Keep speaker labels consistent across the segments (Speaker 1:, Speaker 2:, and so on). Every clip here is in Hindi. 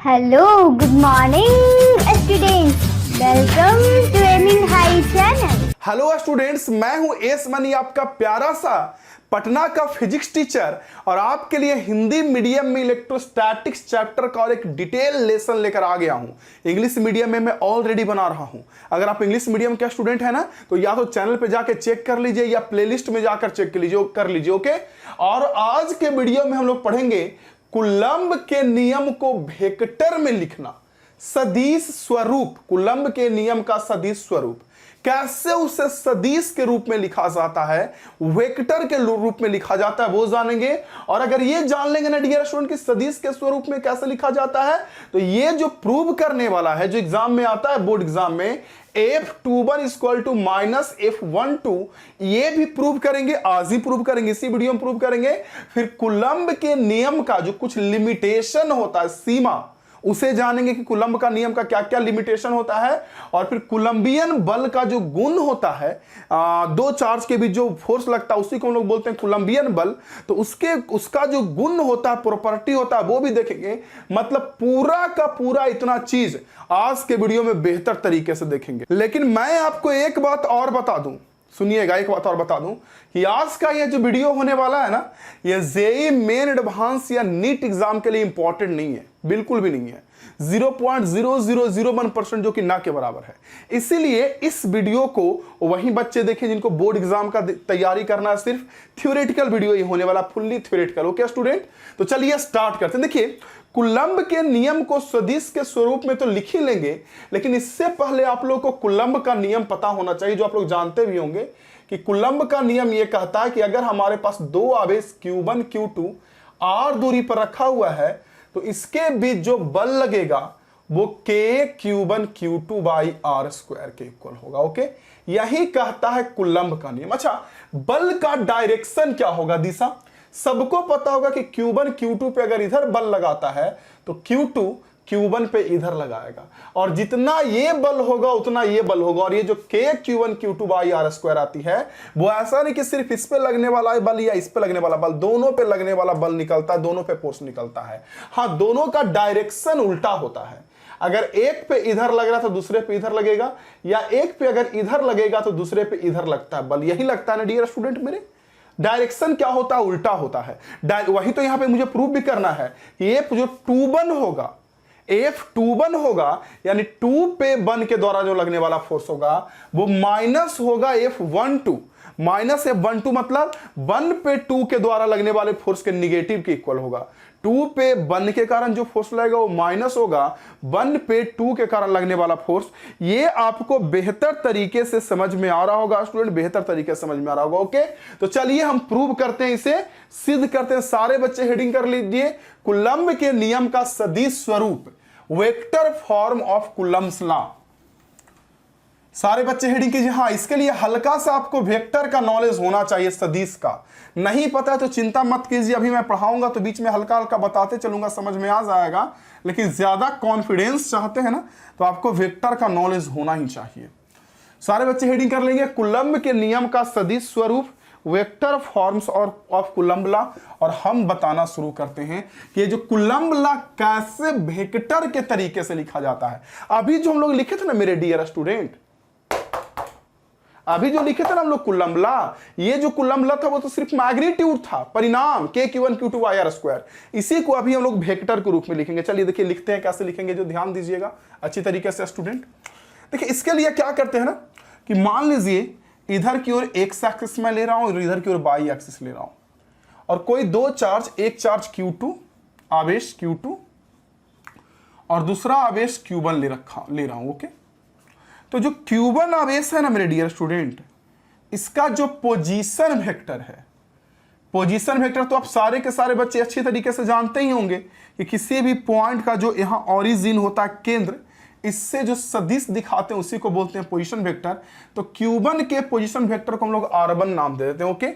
Speaker 1: Hello, good morning, students. Welcome to Aiming High channel.
Speaker 2: Hello students, मैं हूं एस मनी, आपका प्यारा सा पटना का फिजिक्स टीचर, और आपके लिए हिंदी मीडियम में इलेक्ट्रोस्टैटिक्स चैप्टर का और एक डिटेल लेसन लेकर आ गया हूं। इंग्लिश मीडियम में मैं ऑलरेडी बना रहा हूं। अगर आप इंग्लिश मीडियम के स्टूडेंट है ना, तो या तो चैनल पे जाकर चेक कर लीजिए या प्लेलिस्ट में जाकर चेक कर लीजिए। ओके, और आज के वीडियो में हम लोग पढ़ेंगे कूलम्ब के नियम को वेक्टर में लिखना, सदिश स्वरूप। कूलम्ब के नियम का सदिश स्वरूप कैसे उसे सदिश के रूप में लिखा जाता है, वेक्टर के रूप में लिखा जाता है, वो जानेंगे। और अगर ये जान लेंगे ना डियर स्टूडेंट कि सदिश के स्वरूप में कैसे लिखा जाता है, तो ये जो प्रूव करने वाला है, जो एग्जाम में आता है बोर्ड एग्जाम में, F21 equal to minus F12, ये भी प्रूव करेंगे, आज ही प्रूव करेंगे, इसी वीडियो में प्रूव करेंगे। फिर कूलम्ब के नियम का जो कुछ लिमिटेशन होता है, सीमा, उसे जानेंगे कि कूलम्ब का नियम का क्या क्या लिमिटेशन होता है। और फिर कूलम्बियन बल का जो गुण होता है, दो चार्ज के बीच जो फोर्स लगता है उसी को हम लोग बोलते हैं कूलम्बियन बल। तो उसका जो गुण होता है, प्रॉपर्टी होता है, वो भी देखेंगे। मतलब पूरा का पूरा इतना चीज आज के वीडियो में बेहतर तरीके से देखेंगे। लेकिन मैं आपको एक बात और बता दूं, सुनिएगा, एक बात और बता दूं कि आज का ये जो वीडियो होने वाला है ना, ये जेईई मेन एडवांस या नीट एग्जाम के लिए इंपॉर्टेंट नहीं है, बिल्कुल भी नहीं है। 0.0001% जो कि ना के बराबर है। इसीलिए इस वीडियो को वही बच्चे देखें जिनको बोर्ड एग्जाम का तैयारी करना है। सिर्फ थ्योरेटिकल वीडियो ये होने वाला, फुल्ली थ्योरेटिकल। ओके स्टूडेंट, तो चलिए स्टार्ट करते हैं। देखिए, कूलम्ब के नियम को सदिश के स्वरूप में तो लिख ही लेंगे, लेकिन इससे पहले आप लोग को कूलम्ब का नियम पता होना चाहिए, जो आप लोग जानते भी होंगे कि कूलम्ब का नियम यह कहता है कि अगर हमारे पास दो आवेश Q1 Q2 r दूरी पर रखा हुआ है, तो इसके बीच जो बल लगेगा वो K Q1 Q2 by R square के इक्वल होगा। ओके, यही कहता है कूलम्ब का नियम। अच्छा, बल का डायरेक्शन क्या होगा, दिशा? सबको पता होगा कि Q1 Q2 पे अगर इधर बल लगाता है तो Q2 Q1 पे इधर लगाएगा, और जितना ये बल होगा उतना ये बल होगा। और ये जो K Q1 Q2 by R square आती है, वो ऐसा नहीं कि सिर्फ इस पे लगने वाला बल या इस पे लगने वाला बल, दोनों पे लगने वाला बल निकलता है, दोनों पे फोर्स निकलता है। हाँ, दोनों का डायरेक्शन उल्टा होता है। अगर एक पे इधर लग रहा तो दूसरे पे इधर लगेगा, या एक पे अगर इधर लगेगा तो दूसरे पे इधर लगता है बल। यही लगता है ना डियर स्टूडेंट मेरे, डायरेक्शन क्या होता है, उल्टा होता है। वही तो यहां पे मुझे प्रूव भी करना है कि ये जो F21 होगा, F21 होगा, यानी 2 पे 1 के द्वारा जो लगने वाला फोर्स होगा वो माइनस होगा F12। माइनस F12 मतलब 1 पे 2 के द्वारा लगने वाले फोर्स के निगेटिव के इक्वल होगा। 2 पे 1 के कारण जो फोर्स लगेगा वो माइनस होगा 1 पे 2 के कारण लगने वाला फोर्स। ये आपको बेहतर तरीके से समझ में आ रहा होगा स्टूडेंट, बेहतर तरीके से समझ में आ रहा होगा। ओके, तो चलिए हम प्रूव करते हैं, इसे सिद्ध करते हैं। सारे बच्चे हेडिंग कर लीजिए, कूलम्ब के नियम का सदिश स्वरूप, vector form of Coulomb's law. सारे बच्चे हेडिंग कीजिए। हाँ, इसके लिए हल्का सा आपको वेक्टर का नॉलेज होना चाहिए, सदिश का। नहीं पता है तो चिंता मत कीजिए, अभी मैं पढ़ाऊंगा तो बीच में हल्का हल्का बताते चलूंगा, समझ में आ जाएगा। लेकिन ज्यादा कॉन्फिडेंस चाहते हैं ना, तो आपको वेक्टर का नॉलेज होना ही चाहिए। सारे बच्चे हेडिंग कर लेंगे, कूलम्ब के नियम का सदिश स्वरूप, वेक्टर फॉर्म्स और ऑफ कूलम्ब लॉ। और हम बताना शुरू करते हैं कि ये जो कूलम्ब लॉ कैसे वेक्टर के तरीके से लिखा जाता है। अभी जो हम लोग लिखे थे ना मेरे डियर स्टूडेंट, अभी जो लिखे थे ना हम लोग कूलम्ब लॉ, ये जो कूलम्ब लॉ था वो तो सिर्फ मैग्नीट्यूड था, परिणाम K Q1 Q2 by R square. इसी को अभी हम लोग वेक्टर के रूप में लिखेंगे। चलिए देखिए, लिखते हैं, कैसे लिखेंगे जो ध्यान दीजिएगा अच्छी तरीके से स्टूडेंट। देखिए, इसके लिए क्या करते हैं ना कि मान लीजिए इधर की ओर एक्स एक्सिस में ले रहा हूं और इधर की ओर वाई एक्सिस ले रहा हूं, और कोई दो चार्ज, एक चार्ज Q2, आवेश Q2, और दूसरा आवेश Q1 ले रहा हूं। ओके, तो जो Q1 आवेश है ना मेरे डियर स्टूडेंट, इसका जो पोजीशन वेक्टर है, पोजीशन वेक्टर तो आप सारे के सारे बच्चे अच्छी तरीके से जानते ही होंगे कि किसी भी पॉइंट का जो यहां ओरिजिन होता है, केंद्र, इससे जो सदिश दिखाते हैं उसी को बोलते हैं पोजीशन वेक्टर। तो Q1 के पोजीशन वेक्टर को हम लोग R1 नाम दे देते हैं। ओके,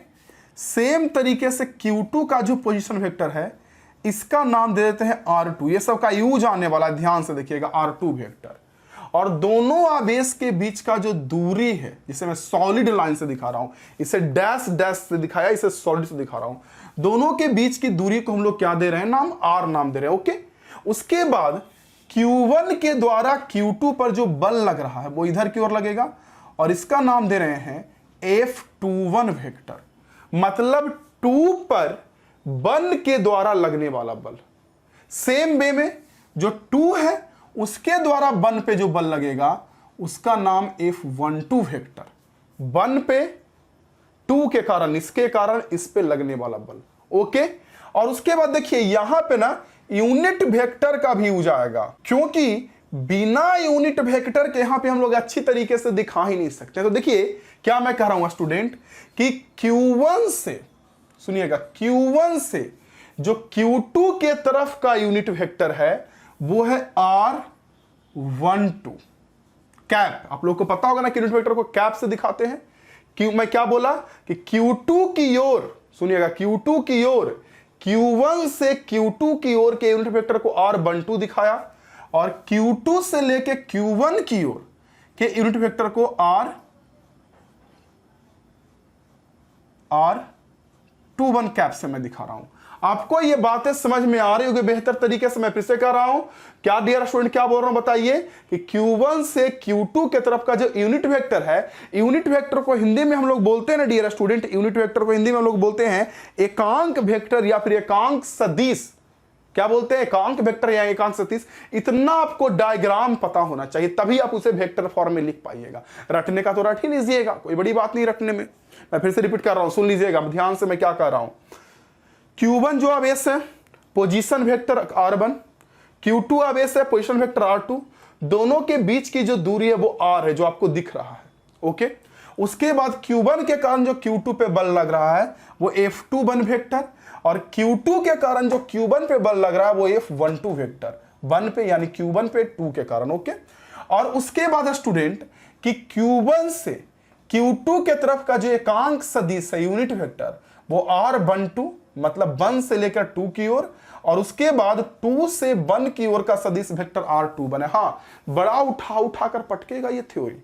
Speaker 2: सेम तरीके से Q2 का जो पोजीशन वेक्टर है, इसका नाम दे देते हैं R2। ये सब का यूज आने वाला, ध्यान से देखिएगा, R2 वेक्टर। और दोनों आवेश के बीच का जो दूरी है, जिसे मैं सॉलिड लाइन से दिखा रहा हूं, इसे डैश डैश से दिखाया, इसे सॉलिड से दिखा रहा हूं, दोनों के बीच की दूरी को हम लोग क्या दे रहे हैं, नाम R नाम दे रहे हैं। ओके, उसके बाद Q1 के द्वारा Q2 पर जो बल लग रहा है वो इधर की ओर लगेगा और इसका नाम दे रहे हैं F21 वेक्टर। मतलब 2 पर 1 के द्वारा लगने वाला बल। सेम वे में जो 2 है उसके द्वारा 1 पे जो बल लगेगा उसका नाम F12 वेक्टर। 1 पे 2 के कारण, इसके कारण इस पे लगने वाला बल। ओके, और उसके बाद देखिए यहां पे ना यूनिट वेक्टर का भी यूज आएगा, क्योंकि बिना यूनिट वेक्टर के यहां पे हम लोग अच्छी तरीके से दिखा ही नहीं सकते। तो देखिए क्या मैं कह रहा हूं स्टूडेंट कि Q1 से, सुनिएगा, Q1 से जो Q2 के तरफ का यूनिट वेक्टर है वो है R12 कैप। आप लोग को पता होगा ना कि यूनिट वेक्टर को कैप से दिखाते हैं। क्यों मैं क्या बोला कि Q2 की ओर, सुनिएगा, Q2 की ओर, Q1 से Q2 की ओर के यूनिट वेक्टर को R12 दिखाया और Q2 से लेके Q1 की ओर के यूनिट वेक्टर को R21 कैप से मैं दिखा रहा हूं। आपको ये बातें समझ में आ रही होगी बेहतर तरीके से, मैं फिर से कह रहा हूं। क्या डियर स्टूडेंट, क्या बोल रहा हूं बताइए कि Q1 से Q2 के तरफ का जो यूनिट वेक्टर है, यूनिट वेक्टर को हिंदी में हम लोग बोलते हैं ना डियर स्टूडेंट, यूनिट वेक्टर को हिंदी में हम लोग बोलते हैं एकांक वेक्टर या फिर एकांक सदिश। क्या बोलते हैं? एकांक वेक्टर या एकांक सदिश। इतना आपको डायग्राम पता होना चाहिए, तभी आप उसे वेक्टर फॉर्म में लिख पाइएगा। रटने का तो रट ही लीजिएगा, कोई बड़ी बात नहीं रटने में। मैं फिर से रिपीट कर रहा हूं, सुन लीजिएगा ध्यान से मैं क्या कह रहा हूं। Q1 जो आवेश है पोजीशन वेक्टर R1, Q2 आवेश है पोजीशन वेक्टर R2, दोनों के बीच की जो दूरी है वो R है जो आपको दिख रहा है। ओके, उसके बाद Q1 के कारण जो Q2 पे बल लग रहा है वो F21 वेक्टर, और Q2 के कारण जो Q1 पे बल लग रहा है वो F12 वेक्टर। 1 पे यानी Q1 पे 2 के कारण। ओके, और उसके बाद स्टूडेंट कि Q1 से Q2 के तरफ का जो एकांक सदिश है यूनिट वेक्टर वो R12, मतलब 1 से लेकर 2 की ओर, और उसके बाद 2 से 1 की ओर का सदिश वेक्टर R2 बने। हाँ, बड़ा उठा कर पटकेगा ये थ्योरी।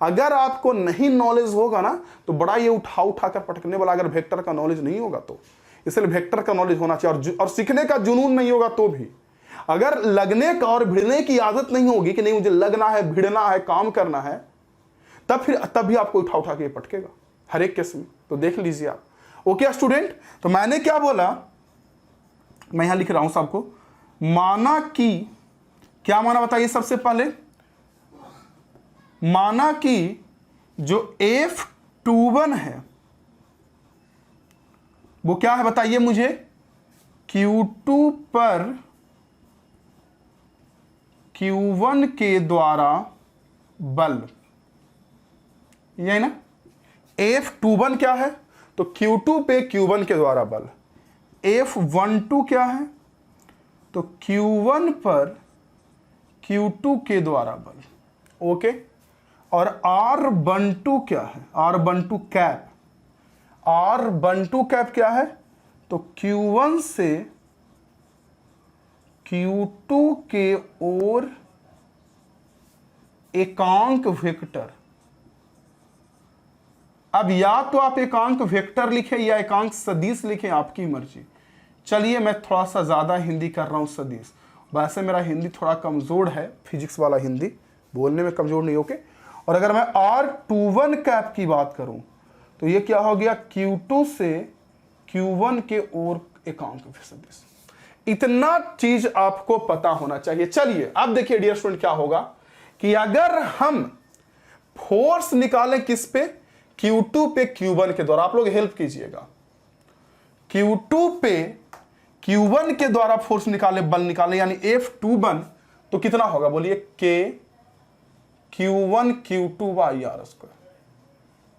Speaker 2: अगर आपको नहीं नॉलेज होगा ना तो बड़ा ये उठा कर पटकने वाला, अगर वेक्टर का नॉलेज नहीं होगा तो। इसलिए वेक्टर का नॉलेज होना चाहिए, और सीखने का जुनून नहीं होगा तो भी। अगर लगने का और भिड़ने की आदत नहीं होगी कि नहीं मुझे लगना है, भिड़ना है, काम करना है, तब भी आपको उठा के पटकेगा हर एक केस में। तो देख लीजिए आप। ओके स्टूडेंट, तो मैंने क्या बोला, मैं यहां लिख रहा हूं सबको। माना कि, क्या माना बताइए सबसे पहले, माना कि जो F21 है वो क्या है बताइए मुझे, Q2 पर Q1 के द्वारा बल, यही ना। F21 क्या है तो Q2 पे Q1 के द्वारा बल। F12 क्या है तो Q1 पर Q2 के द्वारा बल। ओके, और R12 क्या है, R12 कैप, R12 कैप क्या है तो Q1 से Q2 के ओर एकांक वेक्टर। अब या तो आप एकांक वेक्टर लिखें या एकांक सदिश लिखें, आपकी मर्जी। चलिए मैं थोड़ा सा ज्यादा हिंदी कर रहा हूं सदिश। वैसे मेरा हिंदी थोड़ा कमजोर है, फिजिक्स वाला हिंदी बोलने में कमजोर नहीं। ओके, और अगर मैं R21 कैप की बात करूं तो ये क्या हो गया, Q2 से Q1 के ओर एकांक सदिश। इतना चीज आपको पता होना चाहिए। चलिए अब देखिए डियर स्टूडेंट क्या होगा कि अगर हम फोर्स निकालें किस पे, Q2 पे Q1 के द्वारा। आप लोग हेल्प कीजिएगा, Q2 पे Q1 के द्वारा फोर्स निकाले, बल निकाले, यानी F21, तो कितना होगा बोलिए, K Q1 Q2 by R square.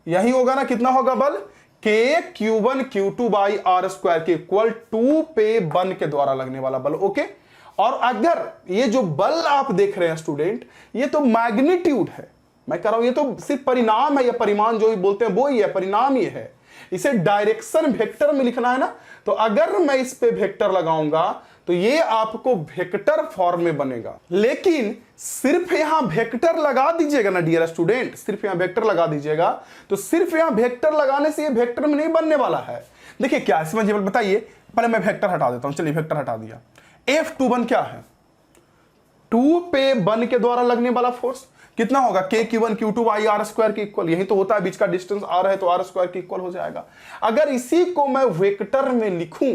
Speaker 2: यही होगा ना, कितना होगा बल, K Q1 Q2 by R square के इक्वल 2 पे 1 के द्वारा लगने वाला बल। ओके, और अगर ये जो बल आप देख रहे हैं स्टूडेंट, ये तो मैग्नीट्यूड है, मैं कह रहा हूं ये तो सिर्फ परिणाम है, या परिमाण जो ही बोलते हैं वो ही है, परिणाम ये है। इसे डायरेक्शन वेक्टर में लिखना है ना, तो अगर मैं इस पे वेक्टर लगाऊंगा तो ये आपको वेक्टर फॉर्म में बनेगा। लेकिन सिर्फ यहां वेक्टर लगा दीजिएगा ना डियर स्टूडेंट, सिर्फ यहां वेक्टर लगा दीजिएगा, तो सिर्फ यहां वेक्टर लगाने से ये वेक्टर में नहीं बनने वाला है। देखिए क्या समझिए, बताइए। पहले मैं वेक्टर हटा देता हूं, चलिए वेक्टर हटा दिया। F21 क्या है, 2 पे 1 के द्वारा लगने वाला फोर्स कितना होगा, k q1 q2 y r square के इक्वल। यही तो होता है, बीच का डिस्टेंस r है तो r स्क्वायर के इक्वल हो जाएगा। अगर इसी को मैं वेक्टर में लिखूं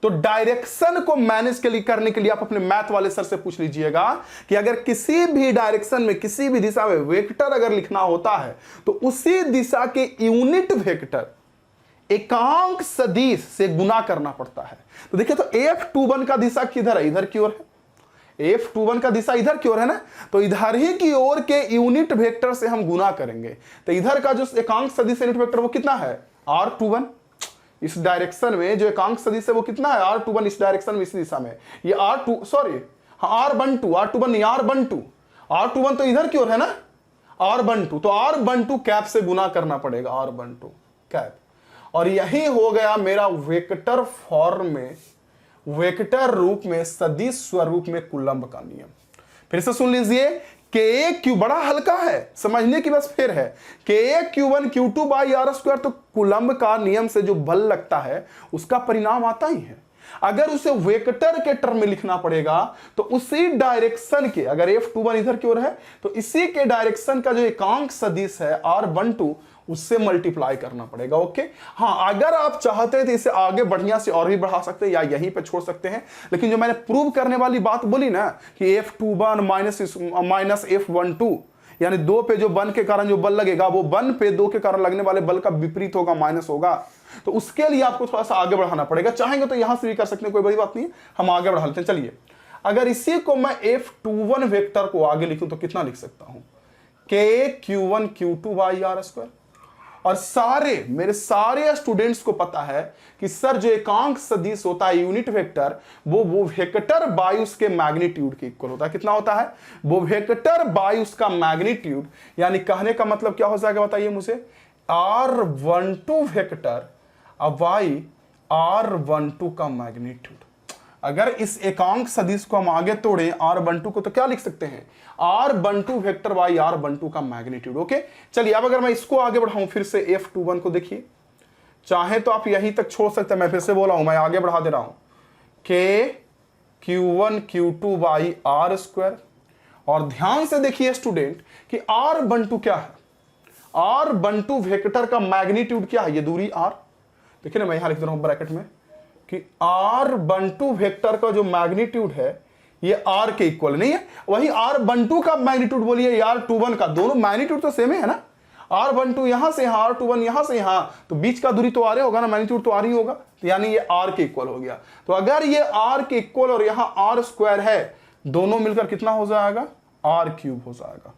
Speaker 2: तो डायरेक्शन को मैनेज के लिए करने के लिए आप अपने मैथ वाले सर से पूछ लीजिएगा कि अगर किसी भी डायरेक्शन में किसी भी दिशा में वेक्टर अगर लिखना होता है तो उसी दिशा के यूनिट वेक्टर एकांक सदिश से गुना करना पड़ता है। तो देखिए, तो F21 का दिशा किधर है, इधर की ओर है। F21 का दिशा इधर की ओर है ना, तो इधर ही की ओर के यूनिट वेक्टर से हम गुना करेंगे। तो इधर का जो एकांक सदिश यूनिट वेक्टर वो कितना है, R21। इस डायरेक्शन में जो एकांक सदिश है वो कितना है, R21। इस डायरेक्शन में, इस दिशा में ये R2 सॉरी R12 R21 नहीं R12 R21 तो इधर की ओर है ना, R12 तो R12 कैप से गुना करना पड़ेगा, R12 कैप। और यही हो गया मेरा वेक्टर फॉर्म में, वेक्टर रूप में, सदिश स्वरूप में कूलम्ब का नियम। फिर से सुन लीजिए, के क्यू बड़ा हल्का है, समझने की बस फिर है, के q1 q2 by R square. तो कूलम्ब का नियम से जो बल लगता है उसका परिणाम आता ही है। अगर उसे वेक्टर के टर्म में लिखना पड़ेगा तो उसी डायरेक्शन के, अगर F21 इधर की ओर है तो इसी के डायरेक्शन का जो एकांक सदिश है R12 उससे मल्टीप्लाई करना पड़ेगा। ओके, हाँ, अगर आप चाहते हैं तो इसे आगे बढ़िया से और भी बढ़ा सकते हैं या यहीं पे छोड़ सकते हैं, लेकिन जो मैंने प्रूव करने वाली बात बोली ना कि F21 माइनस F12 यानी 2 पे जो 1 के कारण जो बल लगेगा वो 1 पे 2 के कारण लगने वाले बल का विपरीत होगा, माइनस होगा। तो उसके लिए आपको थोड़ा सा आगे बढ़ाना पड़ेगा। चाहेंगे तो यहां से भी कर सकते हैं, कोई बड़ी बात नहीं है, हम आगे बढ़ा लेते हैं। चलिए, अगर इसी को मैं F21 वेक्टर को आगे लिखूं तो कितना लिख सकता हूं, k q1 q2 by R square. और सारे मेरे सारे स्टूडेंट्स को पता है कि सर जो एकांक सदिश होता है यूनिट वेक्टर वो वेक्टर बाई उसके मैग्नीट्यूड के इक्वल होता है। कितना होता है, वो वेक्टर बाई उसका मैग्नीट्यूड। यानी कहने का मतलब क्या हो जाएगा बताइए मुझे, R12 वेक्टर बाई R12 का मैग्नीट्यूड। अगर इस एकांक सदिश को हम आगे तोड़ें R12 को तो क्या लिख सकते हैं, R12 वेक्टर बाई R12 का मैग्नीट्यूड। ओके, चलिए अब अगर मैं इसको आगे बढ़ाऊं फिर से F21 को, देखिए चाहे तो आप यहीं तक छोड़ सकते हैं, मैं फिर से बोला हूं, मैं आगे बढ़ा दे रहा हूं, K Q1 Q2 by R square. और ध्यान से देखिए स्टूडेंट कि R12 क्या है, R12 वेक्टर का मैग्नीट्यूड क्या है, ये दूरी R। देखिए ना, मैं यहां लिख दे रहा हूं ब्रैकेट में कि R12 वेक्टर का जो मैग्नीट्यूड है ये R के इक्वल नहीं है। वही R12 का मैग्नीट्यूड बोलिए R21 का, दोनों मैग्नीट्यूड तो सेम है ना। R12 यहां से यहां, R21 यहां से यहां, तो बीच का दूरी तो R होगा ना, मैग्नीट्यूड तो R ही होगा। तो यानी ये R के इक्वल हो गया। तो अगर ये R के इक्वल और यहां R स्क्वायर है, दोनों मिलकर कितना हो जाएगा, R क्यूब हो जाएगा।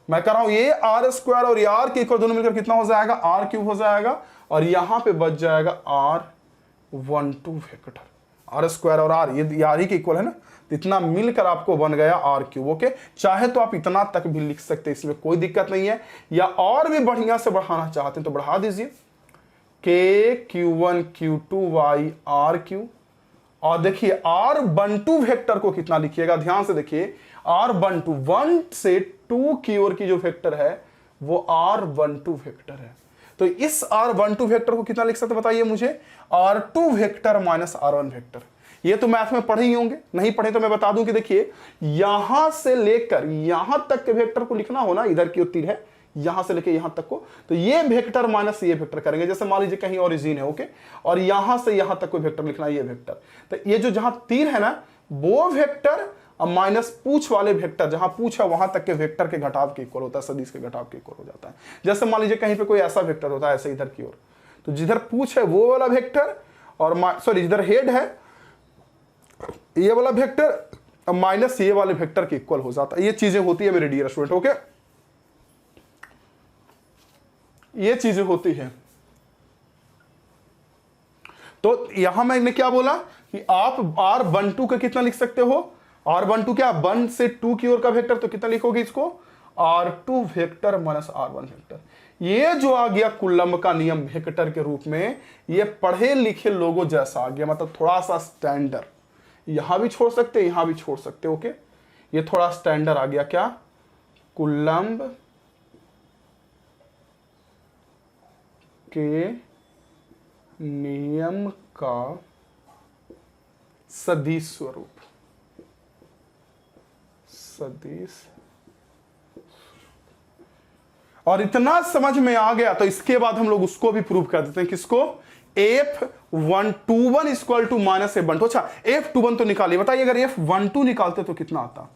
Speaker 2: मैं कह रहा हूं ये R स्क्वायर और ये R के इक्वल दोनों मिलकर कितना हो जाएगा, R क्यूब हो जाएगा। और यहां पे बच जाएगा R12 वेक्टर। R स्क्वायर और R ये R ही के इक्वल है ना, तो इतना मिलकर आपको बन गया R क्यूब। ओके, चाहे तो आप इतना तक भी लिख सकते हैं, इसमें कोई दिक्कत नहीं है, या और भी बढ़िया से बढ़ाना चाहते हैं तो बढ़ा दीजिए, K Q1 Q2 by R cube. और देखिए R12 वेक्टर को कितना लिखिएगा, ध्यान से देखिए, R12 1 से 2 की ओर की जो वेक्टर है वो R12 वेक्टर है। तो इस R12 वेक्टर को कितना लिख सकते बताइए मुझे, R2 vector minus R1 vector. ये तो मैथ में पढ़े ही होंगे, नहीं पढ़े तो मैं बता दूं कि देखिए यहां से लेकर यहां तक के वेक्टर को लिखना हो ना, इधर की तीर है, यहां से लेकर यहां तक को, तो ये वेक्टर माइनस ये वेक्टर करेंगे। जैसे मान लीजिए कहीं ओरिजिन है, ओके, और यहां से यहां तक कोई वेक्टर लिखना है, ये वेक्टर, तो ये जो जहां तीर है ना वो वेक्टर और माइनस पूछ वाले वेक्टर, जहां पूछ है वहां तक के वेक्टर के घटाव के इक्वल होता है, सदिश के घटाव के इक्वल हो जाता है। जैसे मान लीजिए कहीं पे कोई ऐसा वेक्टर होता है ऐसे इधर की ओर, तो जिधर पूछ है वो वाला वेक्टर और सॉरी जिधर हेड है ये वाला वेक्टर माइनस ये वाले वेक्टर के इक्वल हो जाता है। ये चीजें होती है मेरे डियर स्टूडेंट। ओके, ये चीजें होती है। तो यहां मैंने क्या बोला कि आप R12 का कितना लिख सकते हो, R12 क्या 1 से 2 की ओर का वेक्टर, तो कितना लिखोगे इसको, R2 vector minus R1 vector. ये जो आ गया कूलम्ब का नियम वेक्टर के रूप में, ये पढ़े लिखे लोगों जैसा आ गया, मतलब थोड़ा सा स्टैंडर्ड, यहां भी छोड़ सकते यहां भी छोड़ सकते। ओके, ये थोड़ा स्टैंडर्ड आ गया, क्या, कूलम्ब के नियम का सदिश स्वरूप, सदिश। और इतना समझ में आ गया तो इसके बाद हम लोग उसको भी प्रूव कर देते हैं, किसको? F121 equal to minus F12। अच्छा F21 तो निकालिए, बताइए अगर F12 निकालते तो कितना आता?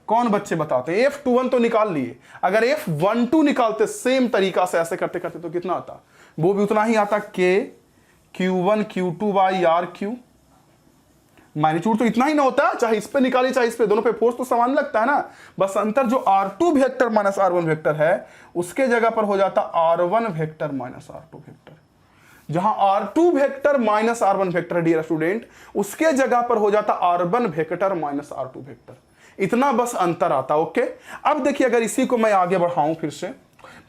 Speaker 2: कौन बच्चे बताते हैं? F21 तो निकाल लिए, अगर F12 निकालते सेम तरीका से ऐसे करते करते तो कितना आता? वो भी उतना ही आता, K Q1 Q2 by R cube. Magnitude तो इतना ही ना होता, चाहे इस पे निकालिए चाहे इस पे, दोनों पे फोर्स तो समान लगता है ना। बस अंतर जो R2 vector minus R1 vector है उसके जगह पर हो जाता R1 vector minus R2 vector. जहां R2 vector minus R1 vector dear student, उसके जगह पर हो जाता R1 vector minus R2 vector. इतना बस अंतर आता। ओके, अब देखिए अगर इसी को मैं आगे बढ़ाऊं फिर से,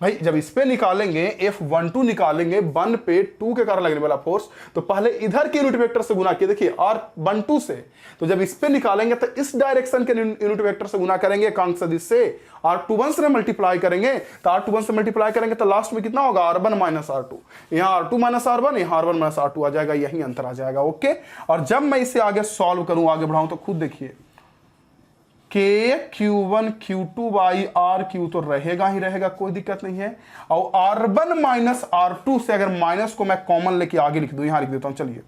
Speaker 2: भाई जब इस पे निकालेंगे F12 निकालेंगे 1 पे 2 के कारण लगने वाला फोर्स, तो पहले इधर के यूनिट वेक्टर से गुना किए, देखिए R12 से, तो जब इस पे निकालेंगे तो इस डायरेक्शन के यूनिट वेक्टर से गुना करेंगे एकांक सदिश से, R21 से मल्टीप्लाई करेंगे, तो R21 से मल्टीप्लाई करेंगे तो लास्ट में कितना होगा? R1 minus R2। यहाँ R2 माइनस R1, यहाँ R1 माइनस R2 आ जाएगा, यही अंतर आ जाएगा। ओके, और जब मैं इसे आगे सॉल्व करूं, आगे बढ़ाऊं, तो खुद देखिए K Q1 Q2 by R Q तो रहेगा ही रहेगा, कोई दिक्कत नहीं है। और R1 माइनस R2 से अगर माइनस को मैं कॉमन लेके आगे लिख दूं, यहां लिख देता हूं, चलिए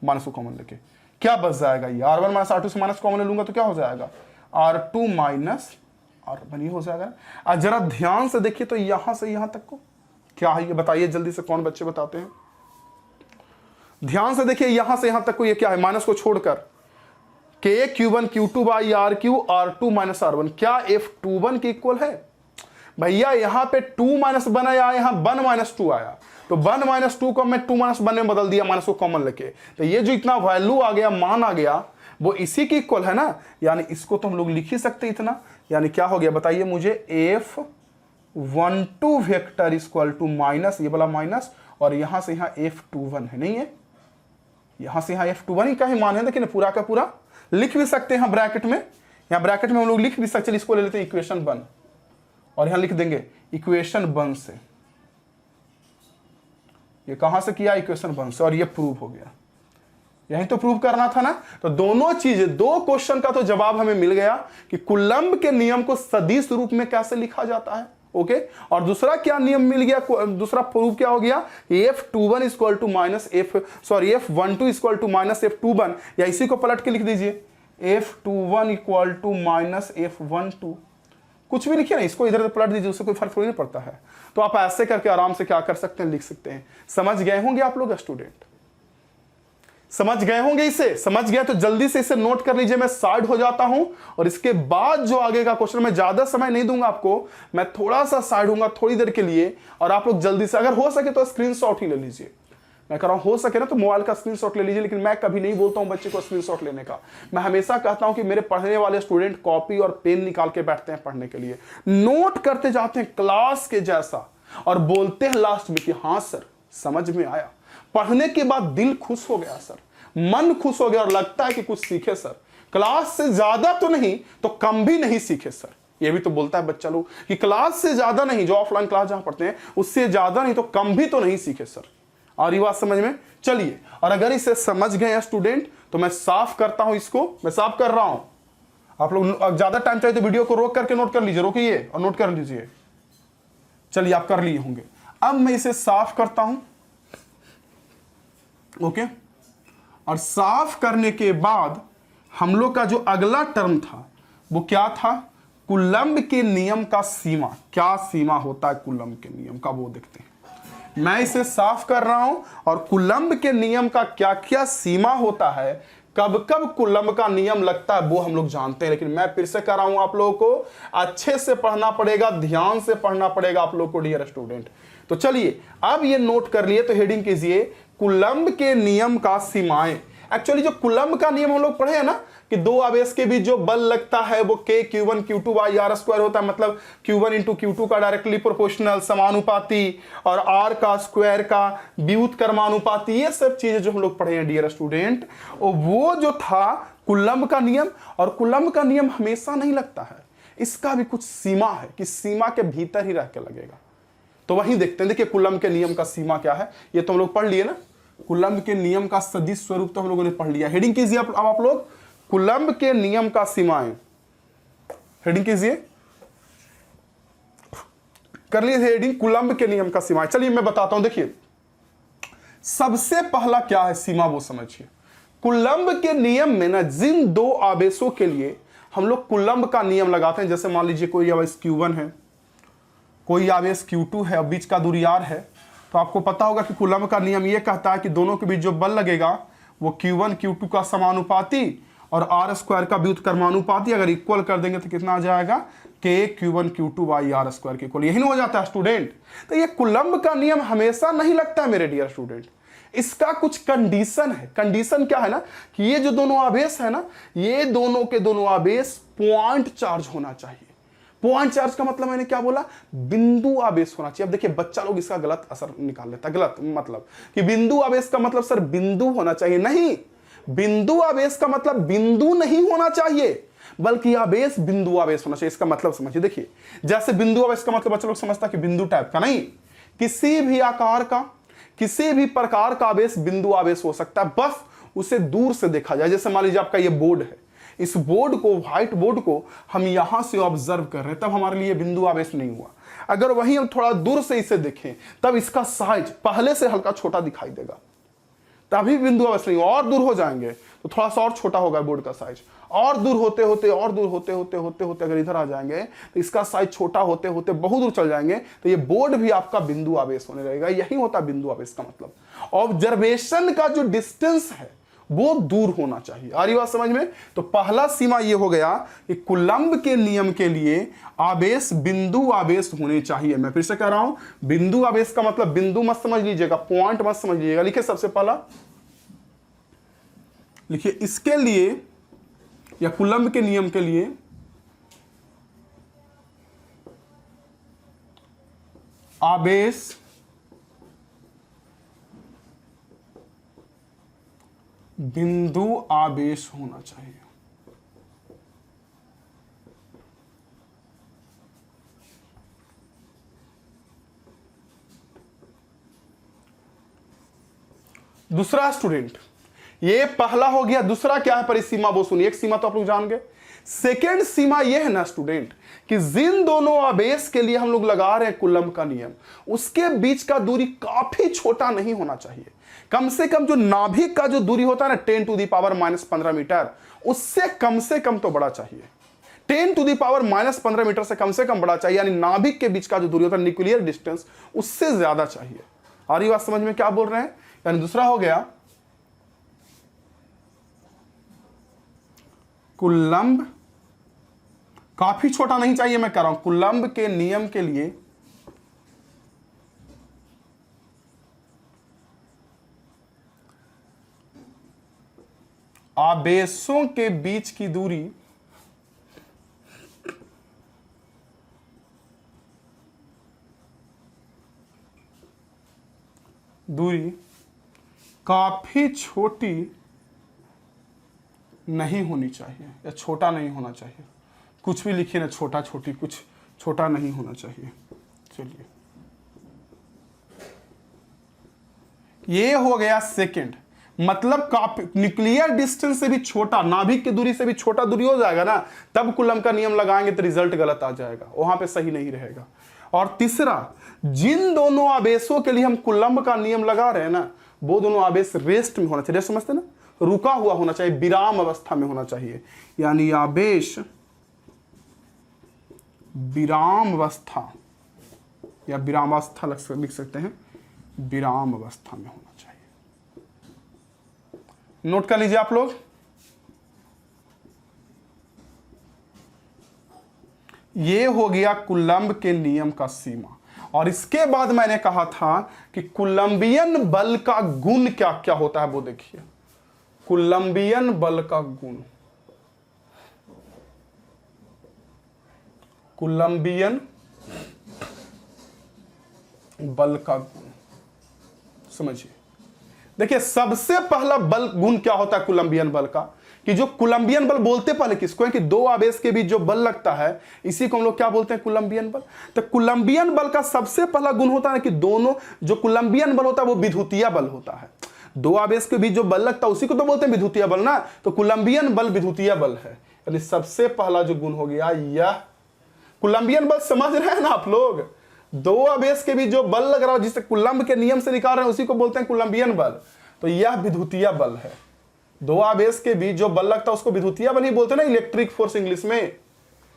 Speaker 2: माइनस को कॉमन लेके क्या बच जाएगा? ये R1 माइनस R2 से माइनस कॉमन ले लूंगा तो क्या हो जाएगा? R2 माइनस R1 ही हो जाएगा। आज जरा ध्यान से देखिए तो यहां से यहां तक को क्या है ये बताइए जल्दी से, कौन बच्चे बताते हैं? ध्यान से देखिए यहां से यहां तक को ये क्या है? माइनस को छोड़कर K Q1 Q2 by R cube R2 minus R1, क्या F21 के इक्वल है? भैया यहां पे 2 माइनस 1 आया, यहां 1 माइनस 2 आया, तो 1 माइनस 2 को मैं 2 माइनस 1 में बदल दिया, माइनस को कॉमन लेके, तो ये जो इतना वैल्यू आ गया, मान आ गया, वो इसी के इक्वल है ना। यानी इसको तो हम लोग लिख ही सकते इतना, यानी क्या हो गया बताइए मुझे? F12 vector equal to minus, ये वाला माइनस, और यहां से यहां F21 है, नहीं है? यहां से यहां F21 ही का ही मान है, लेकिन पूरा का पूरा लिख भी सकते हैं ब्रैकेट में, यहां ब्रैकेट में हम लोग लिख भी सकते हैं। इसको ले लेते हैं इक्वेशन 1 और यहां लिख देंगे इक्वेशन 1 से। ये कहां से किया? इक्वेशन 1 से, और ये प्रूव हो गया। यही तो प्रूव करना था ना। तो दोनों चीजें, दो क्वेश्चन का तो जवाब हमें मिल गया कि कूलम्ब के नियम को सदिश रूप में कैसे लिखा जाता है। ओके, और दूसरा क्या नियम मिल गया? दूसरा प्रूफ क्या हो गया? F21 equal to minus F12 equal to minus F21, या इसी को पलट के लिख दीजिए F21 equal to minus F12, कुछ भी लिखिए ना, इसको इधर पलट दीजिए, उससे कोई फर्क थोड़ी नहीं पड़ता है। तो आप ऐसे करके आराम से क्या कर सकते हैं, लिख सकते हैं। समझ गए होंगे आप लोग स्टूडेंट? समझ गए होंगे? इसे समझ गए तो जल्दी से इसे नोट कर लीजिए। मैं साइड हो जाता हूं और इसके बाद जो आगे का क्वेश्चन, मैं ज्यादा समय नहीं दूंगा आपको, मैं थोड़ा सा साइड होऊंगा थोड़ी देर के लिए, और आप लोग जल्दी से, अगर हो सके तो स्क्रीनशॉट ही ले लीजिए। मैं कह रहा हूं हो सके ना तो मोबाइल का स्क्रीनशॉट ले लीजिए, लेकिन मैं कभी नहीं बोलता हूं बच्चे को स्क्रीनशॉट लेने का। मैं हमेशा कहता हूं कि मेरे पढ़ने वाले स्टूडेंट कॉपी और पेन निकाल के बैठते हैं पढ़ने के लिए, नोट करते जाते हैं क्लास के जैसा, और बोलते हैं लास्ट में कि हाँ सर समझ में आया, पढ़ने के बाद दिल खुश हो गया सर, मन खुश हो गया, और लगता है कि कुछ सीखे सर। क्लास से ज्यादा तो नहीं तो कम भी नहीं सीखे सर। ये भी तो बोलता है बच्चा लोग कि क्लास से ज्यादा नहीं, जो ऑफलाइन क्लास जहां पढ़ते हैं उससे ज्यादा नहीं तो कम भी तो नहीं सीखे सर। और ये बात समझ में? चलिए, और अगर इसे समझ गए स्टूडेंट तो मैं साफ करता हूं, इसको मैं साफ कर रहा हूं। आप लोग ज्यादा टाइम चाहिए तो वीडियो को रोक करके नोट कर लीजिए, रोकिए और नोट कर लीजिए। चलिए, आप कर लिए होंगे। अब मैं इसे साफ करता हूं। ओके, और साफ करने के बाद हम लोग का जो अगला टर्म था वो क्या था? कूलम्ब के नियम का सीमा। क्या सीमा होता है कूलम्ब के नियम का, वो देखते हैं। मैं इसे साफ कर रहा हूं, और कूलम्ब के नियम का क्या क्या सीमा होता है, कब कब कूलम्ब का नियम लगता है, वो हम लोग जानते हैं। लेकिन मैं फिर से कर रहा हूं, आप लोगों को अच्छे से पढ़ना पड़ेगा, ध्यान से पढ़ना पड़ेगा आप लोग को डियर स्टूडेंट। तो चलिए, अब ये नोट कर लिए तो हेडिंग कीजिए कूलम्ब के नियम का सीमाएं। एक्चुअली जो कूलम्ब का नियम हम लोग पढ़े हैं ना, कि दो आवेश के बीच जो बल लगता है वो K Q1 Q2 by R square होता है, मतलब Q1 इंटू Q2 का डायरेक्टली प्रोपोर्शनल समानुपाती, और R का स्क्वायर का व्युत्क्रमानुपाती, ये सब चीजें जो हम लोग पढ़े हैं डियर स्टूडेंट, वो जो था कूलम्ब का नियम। और कूलम्ब का नियम हमेशा नहीं लगता है, इसका भी कुछ सीमा है कि सीमा के भीतर ही रह के लगेगा। तो वहीं देखते हैं। देखिए कूलम्ब के नियम का सीमा क्या है, ये तो हम लोग पढ़ लिए ना। कूलम्ब के नियम का सदिश स्वरूप तो हम लोगों ने पढ़ लिया। हेडिंग कीजिए अब आप लोग, कूलम्ब के नियम का सीमाएं। हेडिंग कीजिए, कर लीजिए हेडिंग कूलम्ब के नियम का सीमा। चलिए मैं बताता हूं, देखिए सबसे पहला क्या है सीमा वो समझिए। कूलम्ब के नियम में ना जिन दो आवेशों के लिए हम लोग कूलम्ब का नियम लगाते हैं, जैसे मान लीजिए कोई आवेश Q1 है, कोई आवेश Q2 है और बीच का दूरी R है, तो आपको पता होगा कि कूलम्ब का नियम ये कहता है कि दोनों के बीच जो बल लगेगा वो Q1 Q2 का समानुपाती और R² का व्युत्क्रमानुपाती, अगर इक्वल कर देंगे तो कितना आ जाएगा, K Q1 Q2 by R² के इक्वल। यही नहीं हो जाता है स्टूडेंट। तो ये कूलम्ब का नियम हमेशा नहीं लगता है मेरे डियर स्टूडेंट, इसका कुछ कंडीशन है। कंडीशन क्या है ना कि ये जो दोनों आवेश है ना, ये दोनों के दोनों आवेश पॉइंट चार्ज होना चाहिए। पॉइंट चार्ज का मतलब मैंने क्या बोला, बिंदु आवेश होना चाहिए। अब देखिए बच्चा लोग इसका गलत असर निकाल लेता है, गलत मतलब कि बिंदु आवेश का मतलब सर बिंदु होना चाहिए, नहीं। बिंदु आवेश का मतलब बिंदु नहीं होना चाहिए, बल्कि आवेश बिंदु आवेश होना चाहिए। इसका मतलब समझिए, देखिए जैसे बिंदु आवेश का मतलब बच्चा लोग समझता है कि बिंदु टाइप का, नहीं। किसी भी आकार का, किसी भी प्रकार का आवेश बिंदु आवेश हो सकता है, बस उसे दूर से देखा जाए। जैसे मान लीजिए आपका ये बोर्ड है, इस बोर्ड को, व्हाइट बोर्ड को हम यहां से ऑब्जर्व कर रहे हैं, तब हमारे लिए बिंदु आवेश नहीं हुआ। अगर वहीं हम थोड़ा दूर से इसे देखें तब इसका साइज पहले से हल्का छोटा दिखाई देगा, तभी बिंदु आवेश नहीं हुआ। और दूर हो जाएंगे तो थोड़ा सा और छोटा होगा बोर्ड का साइज, और दूर होते होते और दूर होते होते होते होते अगर इधर आ जाएंगे तो इसका साइज छोटा होते होते बहुत दूर चल जाएंगे, तो ये बोर्ड भी आपका बिंदु आवेश होने लगेगा। यही होता है बिंदु आवेश का मतलब। ऑब्जर्वेशन का जो डिस्टेंस है वो दूर होना चाहिए। आ रही बात समझ में? तो पहला सीमा ये हो गया कि कूलम्ब के नियम के लिए आवेश बिंदु आवेश होने चाहिए। मैं फिर से कह रहा हूं, बिंदु आवेश का मतलब बिंदु मत समझ लीजिएगा, पॉइंट मत समझ लीजिएगा। लिखिए सबसे पहला, लिखिए इसके लिए या कूलम्ब के नियम के लिए आवेश बिंदु आवेश होना चाहिए। दूसरा स्टूडेंट, ये पहला हो गया। दूसरा क्या है परिसीमा वो सुनिए। एक सीमा तो आप लोग जान गए। सेकेंड सीमा ये है ना स्टूडेंट कि जिन दोनों आवेश के लिए हम लोग लगा रहे हैं कूलम्ब का नियम, उसके बीच का दूरी काफी छोटा नहीं होना चाहिए। कम से कम जो नाभिक का जो दूरी होता है ना 10⁻⁻15 मीटर, उससे कम से कम तो बड़ा चाहिए। 10⁻⁻15 मीटर से कम बड़ा चाहिए, यानी नाभिक के बीच का जो दूरी होता है न्यूक्लियर डिस्टेंस, उससे ज्यादा चाहिए। आ रही बात समझ में क्या बोल रहे हैं? यानी दूसरा हो गया कूलम्ब काफी छोटा नहीं चाहिए। मैं कह रहा हूं कूलम्ब के नियम के लिए आवेशों के बीच की दूरी काफी छोटी नहीं होनी चाहिए या छोटा नहीं होना चाहिए। कुछ भी लिखिए ना, छोटा छोटी, कुछ छोटा नहीं होना चाहिए। चलिए ये हो गया सेकंड, मतलब काफी न्यूक्लियर डिस्टेंस से भी छोटा, नाभिक की दूरी से भी छोटा दूरी हो जाएगा ना, तब कूलम्ब का नियम लगाएंगे तो रिजल्ट गलत आ जाएगा, वहां पे सही नहीं रहेगा। और तीसरा, जिन दोनों आवेशों के लिए हम कूलम्ब का नियम लगा रहे हैं ना, वो दोनों आवेश रेस्ट में होना चाहिए। रेस्ट समझते ना, रुका हुआ होना चाहिए, विराम अवस्था में होना चाहिए। यानी आवेश विराम अवस्था या विरामावस्था लिख सकते हैं, विराम अवस्था में होना चाहिए। नोट कर लीजिए आप लोग। ये हो गया कूलम्ब के नियम का सीमा। और इसके बाद मैंने कहा था कि कूलम्बियन बल का गुण क्या क्या होता है वो देखिए। कूलम्बियन बल का गुण, कूलम्बियन बल का गुण समझिए। देखिए सबसे पहला बल गुण क्या होता है कूलम्बियन बल का, कि जो कूलम्बियन बल बोलते पहले किसको है कि दो आवेश के बीच जो बल लगता है, इसी को हम लोग क्या बोलते हैं, कूलम्बियन बल। तो कूलम्बियन बल का सबसे पहला गुण होता है कि दोनों, जो कूलम्बियन बल होता है वो विद्युतीय बल होता है। दो आवेश के बीच जो बल लगता है उसी को तो बोलते हैं विद्युतीय बल ना, तो कूलम्बियन बल विद्युतीय बल है। यानी सबसे पहला जो गुण हो गया यह कूलम्बियन बल। समझ रहे हैं ना आप लोग, दो आवेश के बीच जो बल लग रहा है जिसे कूलम्ब के नियम से निकाल रहे हैं उसी को बोलते हैं कूलम्बियन बल। तो यह विद्युतीय बल है। दो आवेश के बीच जो बल लगता है उसको विद्युतीय बल ही बोलते हैं ना, इलेक्ट्रिक फोर्स इंग्लिश में।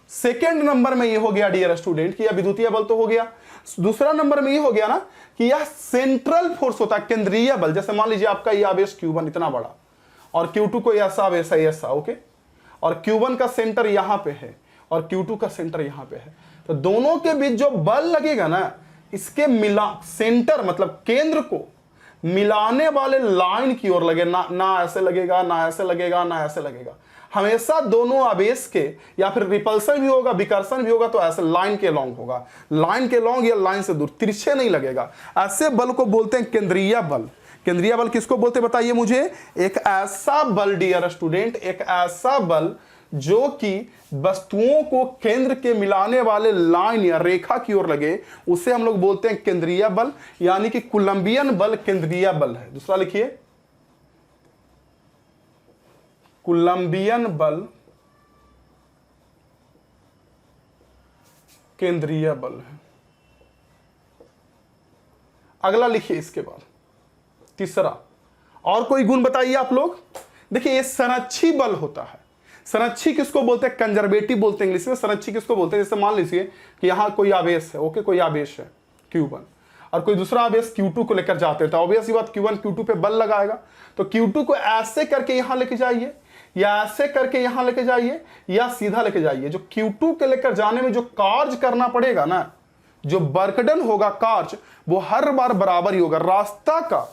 Speaker 2: सेकेंड नंबर में ये हो गया डियर स्टूडेंट कि यह विद्युतीय बल तो हो गया। दूसरा नंबर में ये हो गया ना कि यह सेंट्रल फोर्स होता है, केंद्रीय बल। जैसे मान लीजिए आपका ये आवेश Q1 इतना बड़ा और Q2 को ऐसा आवेश है ऐसा, ओके, और Q1 का सेंटर यहां पे है और Q2 का सेंटर यहां पे है। तो दोनों के बीच जो बल लगेगा ना, इसके सेंटर मतलब केंद्र को मिलाने वाले लाइन की ओर लगे ना ऐसे लगेगा, ना ऐसे लगेगा, ना ऐसे लगेगा। हमेशा दोनों आवेश के या फिर रिपल्सन भी होगा, विकर्षण भी होगा तो ऐसे लाइन के लॉन्ग होगा, लाइन के लॉन्ग या लाइन से दूर, तिरछे नहीं लगेगा। ऐसे बल को बोलते हैं केंद्रीय बल। केंद्रीय बल किसको बोलते बताइए मुझे? एक ऐसा बल डियर स्टूडेंट, एक ऐसा बल जो कि वस्तुओं को केंद्र के मिलाने वाले लाइन या रेखा की ओर लगे, उसे हम लोग बोलते हैं केंद्रीय बल। यानी कि कूलम्बियन बल केंद्रीय बल है। दूसरा लिखिए, कूलम्बियन बल केंद्रीय बल है। अगला लिखिए इसके बाद तीसरा, और कोई गुण बताइए आप लोग। देखिए ये संरक्षी बल होता है। संरक्षी किसको बोलते हैं? कंजर्वेटिव बोलते हैं इंग्लिश में। संरक्षी किसको बोलते हैं? जैसे मान लीजिए कि यहां कोई आवेश है, ओके, कोई आवेश है Q1 और कोई दूसरा आवेश Q2 को लेकर जाते हैं, तो ऑब्वियस बात Q1 Q2 पे बल लगाएगा। तो Q2 को ऐसे करके यहां लेके जाइए या ऐसे करके यहां लेके जाइए या सीधा लेके जाइए। जो Q2 के लेकर जाने में जो कार्य करना पड़ेगा ना, जो वर्कडन होगा कार्य, वो हर बार बराबर ही होगा। रास्ता का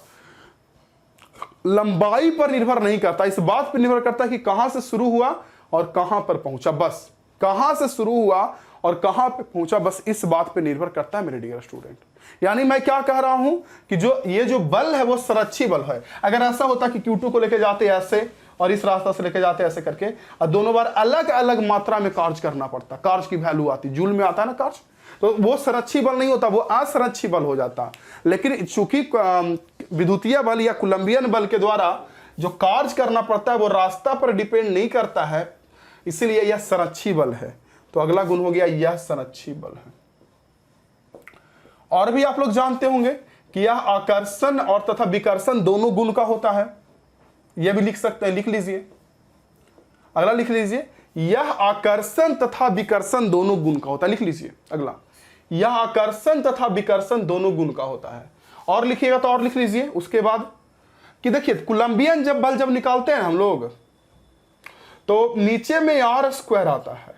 Speaker 2: लंबाई पर निर्भर नहीं करता, इस बात पर निर्भर करता है कि कहां से शुरू हुआ और कहां पर पहुंचा। बस कहां से शुरू हुआ और कहां पे पहुंचा, बस इस बात पे निर्भर करता है मेरे डियर स्टूडेंट। यानी मैं क्या कह रहा हूं कि जो ये जो बल है वो संरक्षी बल है। अगर ऐसा होता कि Q2 को लेके जाते ऐसे और इस रास्ता से लेके जाते ऐसे करके, और दोनों बार अलग अलग मात्रा में कार्य करना पड़ता, कार्य की वैल्यू आती, जूल में आता है ना कार्य, तो वो संरक्षी बल नहीं होता, वो असंरक्षी बल हो जाता। लेकिन चूंकि विद्युतीय बल या कूलम्बियन बल के द्वारा जो कार्य करना पड़ता है वो रास्ता पर डिपेंड नहीं करता है, इसीलिए यह संरक्षी बल है। तो अगला गुण हो गया यह संरक्षी बल है। और भी आप लोग जानते होंगे कि यह आकर्षण और तथा विकर्षण दोनों गुण का होता है। यह भी लिख सकते हैं, लिख लीजिए। अगला लिख लीजिए, यह आकर्षण तथा विकर्षण दोनों गुण का होता है। लिख लीजिए अगला, यह आकर्षण तथा विकर्षण दोनों गुण का होता है। और लिखिएगा तो और लिख लीजिए उसके बाद कि देखिए कूलम्बियन जब बल जब निकालते हैं हम लोग, तो नीचे में R स्क्वायर आता है,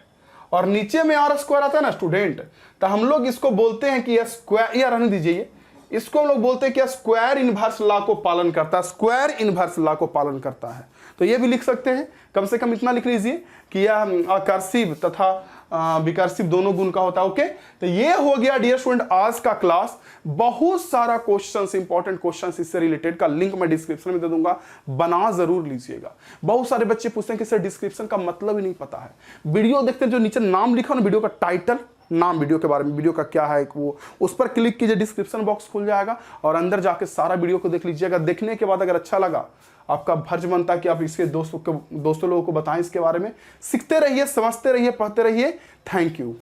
Speaker 2: और नीचे में R स्क्वायर आता है ना स्टूडेंट, तो हम लोग इसको बोलते हैं कि यह स्क्वायर, या रहने दीजिए, इसको हम लोग बोलते हैं कि स्क्वायर इनवर्स लॉ को पालन करता है, स्क्वायर इनवर्स लॉ को पालन करता है। तो ये भी लिख सकते हैं, कम से कम इतना लिख लीजिए कि यह आकर्षिव तथा विकर्षिव दोनों गुण का होता है। ओके, तो ये हो गया डियर स्टूडेंट आज का क्लास। बहुत सारा क्वेश्चंस, इंपॉर्टेंट क्वेश्चंस इससे रिलेटेड का लिंक मैं डिस्क्रिप्शन में दे दूंगा, बना जरूर लीजिएगा। बहुत सारे बच्चे पूछते हैं कि सर डिस्क्रिप्शन का मतलब ही नहीं पता है। वीडियो देखते हैं, जो नीचे नाम लिखा ना, वीडियो का टाइटल, नाम वीडियो के बारे में, वीडियो का क्या है वो, उस पर क्लिक कीजिए, डिस्क्रिप्शन बॉक्स खुल जाएगा और अंदर जाके सारा वीडियो को देख लीजिएगा। देखने के बाद अगर अच्छा लगा, आपका फर्ज बनता है कि आप इसके दोस्तों लोगों को बताएं इसके बारे में। सीखते रहिए, समझते रहिए, पढ़ते रहिए। Thank you.